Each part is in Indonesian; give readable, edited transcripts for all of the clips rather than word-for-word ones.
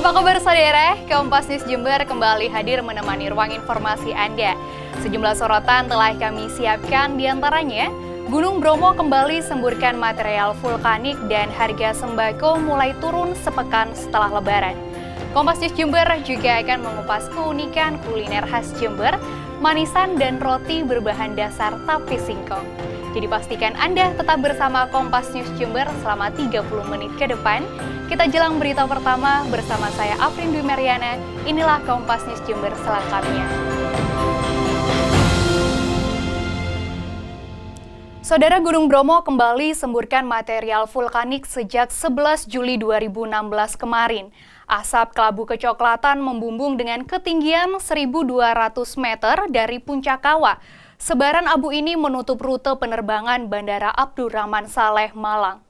Apa kabar saudara? Kompas News Jember kembali hadir menemani ruang informasi Anda. Sejumlah sorotan telah kami siapkan, diantaranya Gunung Bromo kembali semburkan material vulkanik dan harga sembako mulai turun sepekan setelah Lebaran. Kompas News Jember juga akan mengupas keunikan kuliner khas Jember, manisan dan roti berbahan dasar tape singkong. Jadi pastikan Anda tetap bersama Kompas News Jember selama 30 menit ke depan. Kita jelang berita pertama bersama saya Afrin Dwi Mariana. Inilah Kompas News Jember selengkapnya. Saudara, Gunung Bromo kembali semburkan material vulkanik sejak 11 Juli 2016 kemarin. Asap kelabu kecoklatan membumbung dengan ketinggian 1.200 meter dari puncak kawah. Sebaran abu ini menutup rute penerbangan Bandara Abdurrahman Saleh, Malang.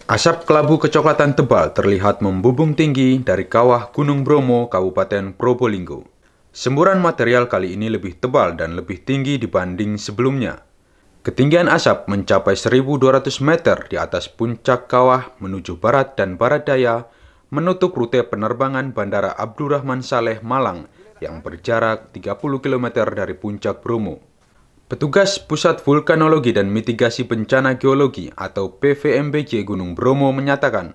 Asap kelabu kecoklatan tebal terlihat membumbung tinggi dari kawah Gunung Bromo, Kabupaten Probolinggo. Semburan material kali ini lebih tebal dan lebih tinggi dibanding sebelumnya. Ketinggian asap mencapai 1.200 meter di atas puncak kawah menuju barat dan barat daya, menutup rute penerbangan Bandara Abdurrahman Saleh, Malang, yang berjarak 30 km dari puncak Bromo. Petugas Pusat Vulkanologi dan Mitigasi Bencana Geologi atau PVMBG Gunung Bromo menyatakan,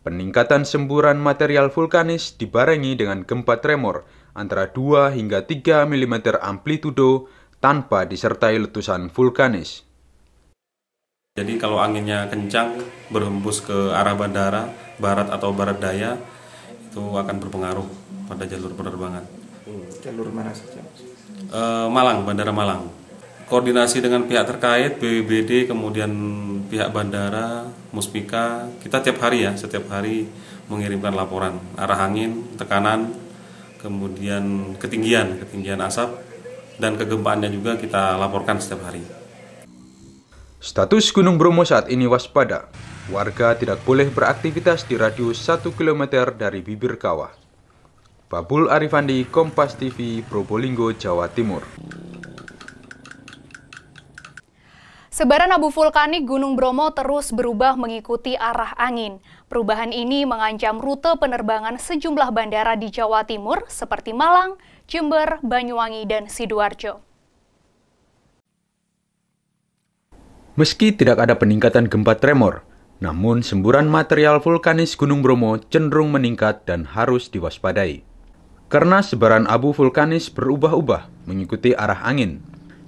peningkatan semburan material vulkanis dibarengi dengan gempa tremor antara 2 hingga 3 mm amplitudo tanpa disertai letusan vulkanis. Jadi kalau anginnya kencang berhembus ke arah bandara, barat atau barat daya, itu akan berpengaruh pada jalur penerbangan. Jalur mana saja? Malang, Bandara Malang. Koordinasi dengan pihak terkait, BPBD, kemudian pihak bandara, Muspika, kita setiap hari mengirimkan laporan arah angin, tekanan, kemudian ketinggian asap, dan kegempaannya juga kita laporkan setiap hari. Status Gunung Bromo saat ini waspada. Warga tidak boleh beraktivitas di radius 1 km dari bibir kawah. Babul Arifandi, Kompas TV, Probolinggo, Jawa Timur. Sebaran abu vulkanik Gunung Bromo terus berubah mengikuti arah angin. Perubahan ini mengancam rute penerbangan sejumlah bandara di Jawa Timur seperti Malang, Jember, Banyuwangi, dan Sidoarjo. Meski tidak ada peningkatan gempa tremor, namun semburan material vulkanis Gunung Bromo cenderung meningkat dan harus diwaspadai. Karena sebaran abu vulkanis berubah-ubah mengikuti arah angin.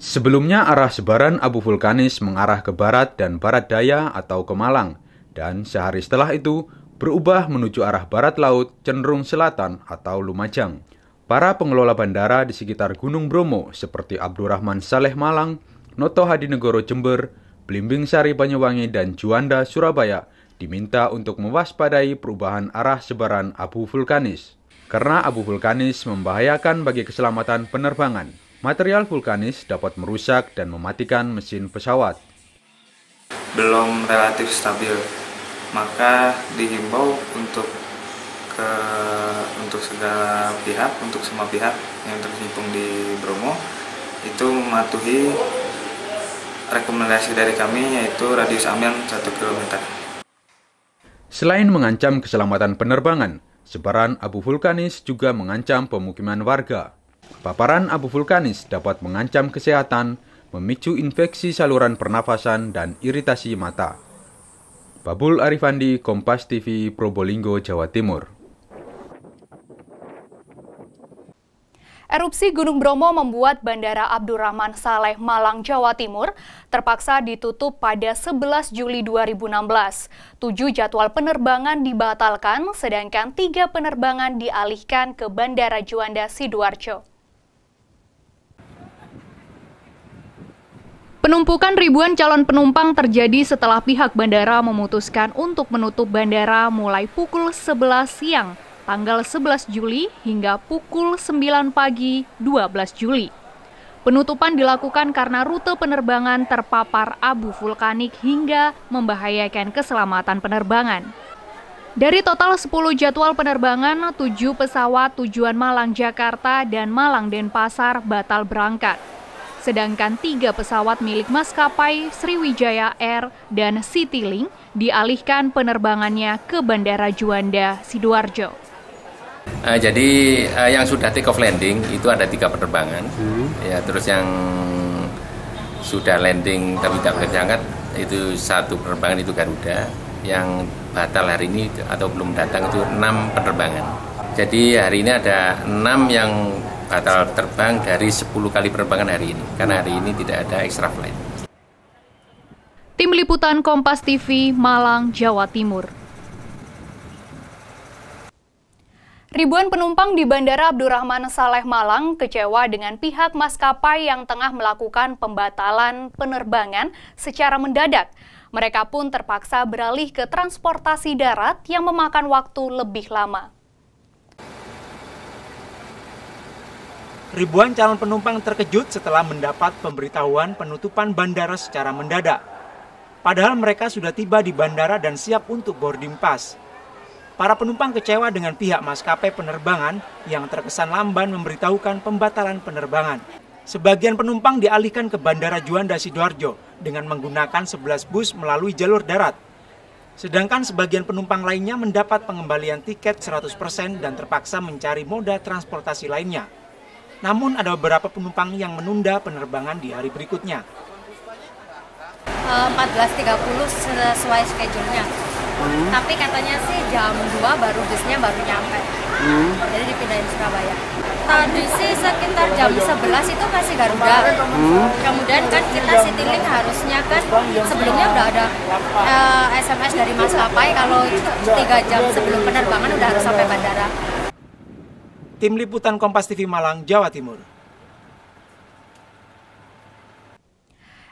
Sebelumnya arah sebaran abu vulkanis mengarah ke barat dan barat daya atau ke Malang, dan sehari setelah itu berubah menuju arah barat laut cenderung selatan atau Lumajang. Para pengelola bandara di sekitar Gunung Bromo seperti Abdurrahman Saleh Malang, Noto Hadinegoro Jember, Blimbing Sari Banyuwangi, dan Juanda Surabaya diminta untuk mewaspadai perubahan arah sebaran abu vulkanis. Karena abu vulkanis membahayakan bagi keselamatan penerbangan, material vulkanis dapat merusak dan mematikan mesin pesawat. Belum relatif stabil, maka dihimbau untuk segala pihak, untuk semua pihak yang terhitung di Bromo, itu mematuhi rekomendasi dari kami, yaitu radius aman 1 km. Selain mengancam keselamatan penerbangan, sebaran abu vulkanis juga mengancam pemukiman warga. Paparan abu vulkanis dapat mengancam kesehatan, memicu infeksi saluran pernafasan, dan iritasi mata. Babul Arifandi, Kompas TV, Probolinggo, Jawa Timur. Erupsi Gunung Bromo membuat Bandara Abdurrahman Saleh, Malang, Jawa Timur terpaksa ditutup pada 11 Juli 2016. 7 jadwal penerbangan dibatalkan, sedangkan 3 penerbangan dialihkan ke Bandara Juanda Sidoarjo. Penumpukan ribuan calon penumpang terjadi setelah pihak bandara memutuskan untuk menutup bandara mulai pukul 11 siang, tanggal 11 Juli hingga pukul 9 pagi 12 Juli. Penutupan dilakukan karena rute penerbangan terpapar abu vulkanik hingga membahayakan keselamatan penerbangan. Dari total 10 jadwal penerbangan, 7 pesawat tujuan Malang Jakarta dan Malang Denpasar batal berangkat. sedangkan 3 pesawat milik maskapai Sriwijaya Air dan Citylink dialihkan penerbangannya ke Bandara Juanda, Sidoarjo. Jadi yang sudah take off landing itu ada 3 penerbangan, ya, terus yang sudah landing tapi tidak berangkat itu 1 penerbangan itu Garuda, yang batal hari ini atau belum datang itu 6 penerbangan. Jadi hari ini ada 6 yang batal terbang dari 10 kali penerbangan hari ini, karena hari ini tidak ada extra flight. Tim Liputan Kompas TV, Malang, Jawa Timur. Ribuan penumpang di Bandara Abdurrahman Saleh Malang kecewa dengan pihak maskapai yang tengah melakukan pembatalan penerbangan secara mendadak. Mereka pun terpaksa beralih ke transportasi darat yang memakan waktu lebih lama. Ribuan calon penumpang terkejut setelah mendapat pemberitahuan penutupan bandara secara mendadak. Padahal mereka sudah tiba di bandara dan siap untuk boarding pass. Para penumpang kecewa dengan pihak maskapai penerbangan yang terkesan lamban memberitahukan pembatalan penerbangan. Sebagian penumpang dialihkan ke Bandara Juanda, Sidoarjo dengan menggunakan 11 bus melalui jalur darat. Sedangkan sebagian penumpang lainnya mendapat pengembalian tiket 100% dan terpaksa mencari moda transportasi lainnya. Namun ada beberapa penumpang yang menunda penerbangan di hari berikutnya. 14.30 sesuai schedule-nya. Tapi katanya sih jam 2 busnya baru nyampe. Jadi dipindahin Surabaya. Tadi sih sekitar jam 11 itu masih Garuda. Kemudian kan kita Citylink harusnya kan sebelumnya udah ada SMS dari maskapai kalau 3 jam sebelum penerbangan udah harus sampai bandara. Tim Liputan Kompas TV Malang, Jawa Timur.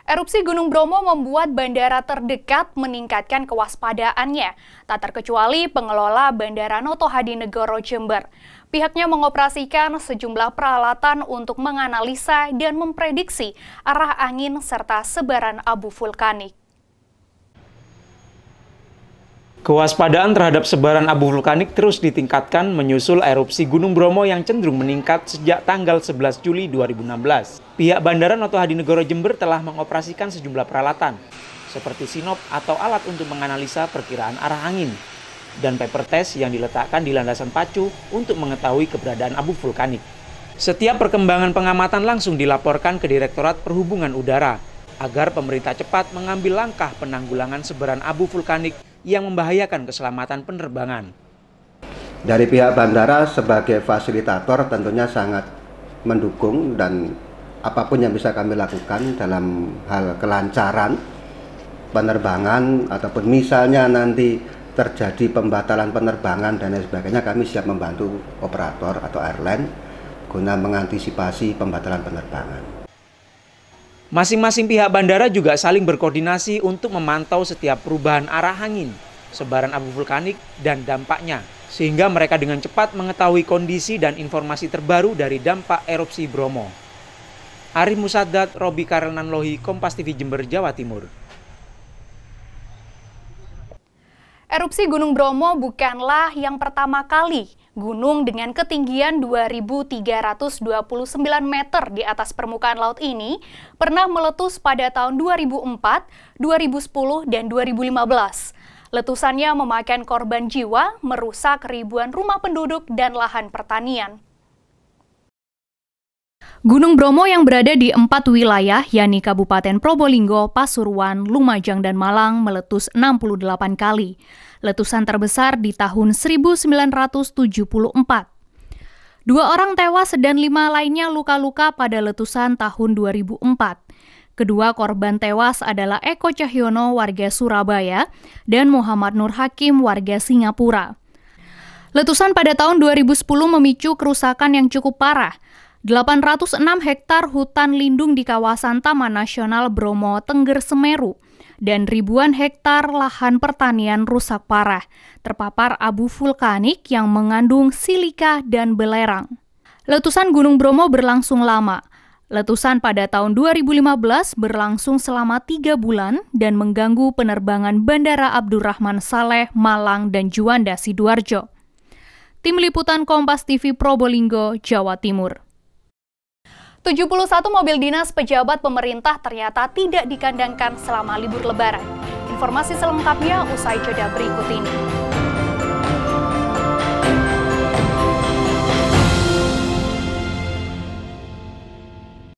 Erupsi Gunung Bromo membuat bandara terdekat meningkatkan kewaspadaannya, tak terkecuali pengelola Bandara Noto Hadinegoro Jember. Pihaknya mengoperasikan sejumlah peralatan untuk menganalisa dan memprediksi arah angin serta sebaran abu vulkanik. Kewaspadaan terhadap sebaran abu vulkanik terus ditingkatkan menyusul erupsi Gunung Bromo yang cenderung meningkat sejak tanggal 11 Juli 2016. Pihak Bandara Noto Hadinegoro Jember telah mengoperasikan sejumlah peralatan, seperti sinop atau alat untuk menganalisa perkiraan arah angin, dan paper test yang diletakkan di landasan pacu untuk mengetahui keberadaan abu vulkanik. Setiap perkembangan pengamatan langsung dilaporkan ke Direktorat Perhubungan Udara, agar pemerintah cepat mengambil langkah penanggulangan sebaran abu vulkanik yang membahayakan keselamatan penerbangan. Dari pihak bandara sebagai fasilitator tentunya sangat mendukung dan apapun yang bisa kami lakukan dalam hal kelancaran penerbangan ataupun misalnya nanti terjadi pembatalan penerbangan dan lain sebagainya, kami siap membantu operator atau airline guna mengantisipasi pembatalan penerbangan. Masing-masing pihak bandara juga saling berkoordinasi untuk memantau setiap perubahan arah angin, sebaran abu vulkanik, dan dampaknya, sehingga mereka dengan cepat mengetahui kondisi dan informasi terbaru dari dampak erupsi Bromo. Arif Musaddad, Robi Karelnan Lohi, Kompas TV Jember, Jawa Timur. Erupsi Gunung Bromo bukanlah yang pertama kali gunung dengan ketinggian 2.329 meter di atas permukaan laut ini pernah meletus pada tahun 2004, 2010, dan 2015. Letusannya memakan korban jiwa, merusak ribuan rumah penduduk dan lahan pertanian. Gunung Bromo yang berada di 4 wilayah, yakni Kabupaten Probolinggo, Pasuruan, Lumajang, dan Malang, meletus 68 kali. Letusan terbesar di tahun 1974. 2 orang tewas dan 5 lainnya luka-luka pada letusan tahun 2004. Kedua korban tewas adalah Eko Cahyono, warga Surabaya, dan Muhammad Nur Hakim, warga Singapura. Letusan pada tahun 2010 memicu kerusakan yang cukup parah. 806 hektar hutan lindung di kawasan Taman Nasional Bromo Tengger Semeru dan ribuan hektar lahan pertanian rusak parah, terpapar abu vulkanik yang mengandung silika dan belerang. Letusan Gunung Bromo berlangsung lama. Letusan pada tahun 2015 berlangsung selama 3 bulan dan mengganggu penerbangan Bandara Abdurrahman Saleh, Malang, dan Juanda, Sidoarjo. Tim Liputan Kompas TV Probolinggo, Jawa Timur. 71 mobil dinas pejabat pemerintah ternyata tidak dikandangkan selama libur Lebaran. Informasi selengkapnya usai jeda berikut ini.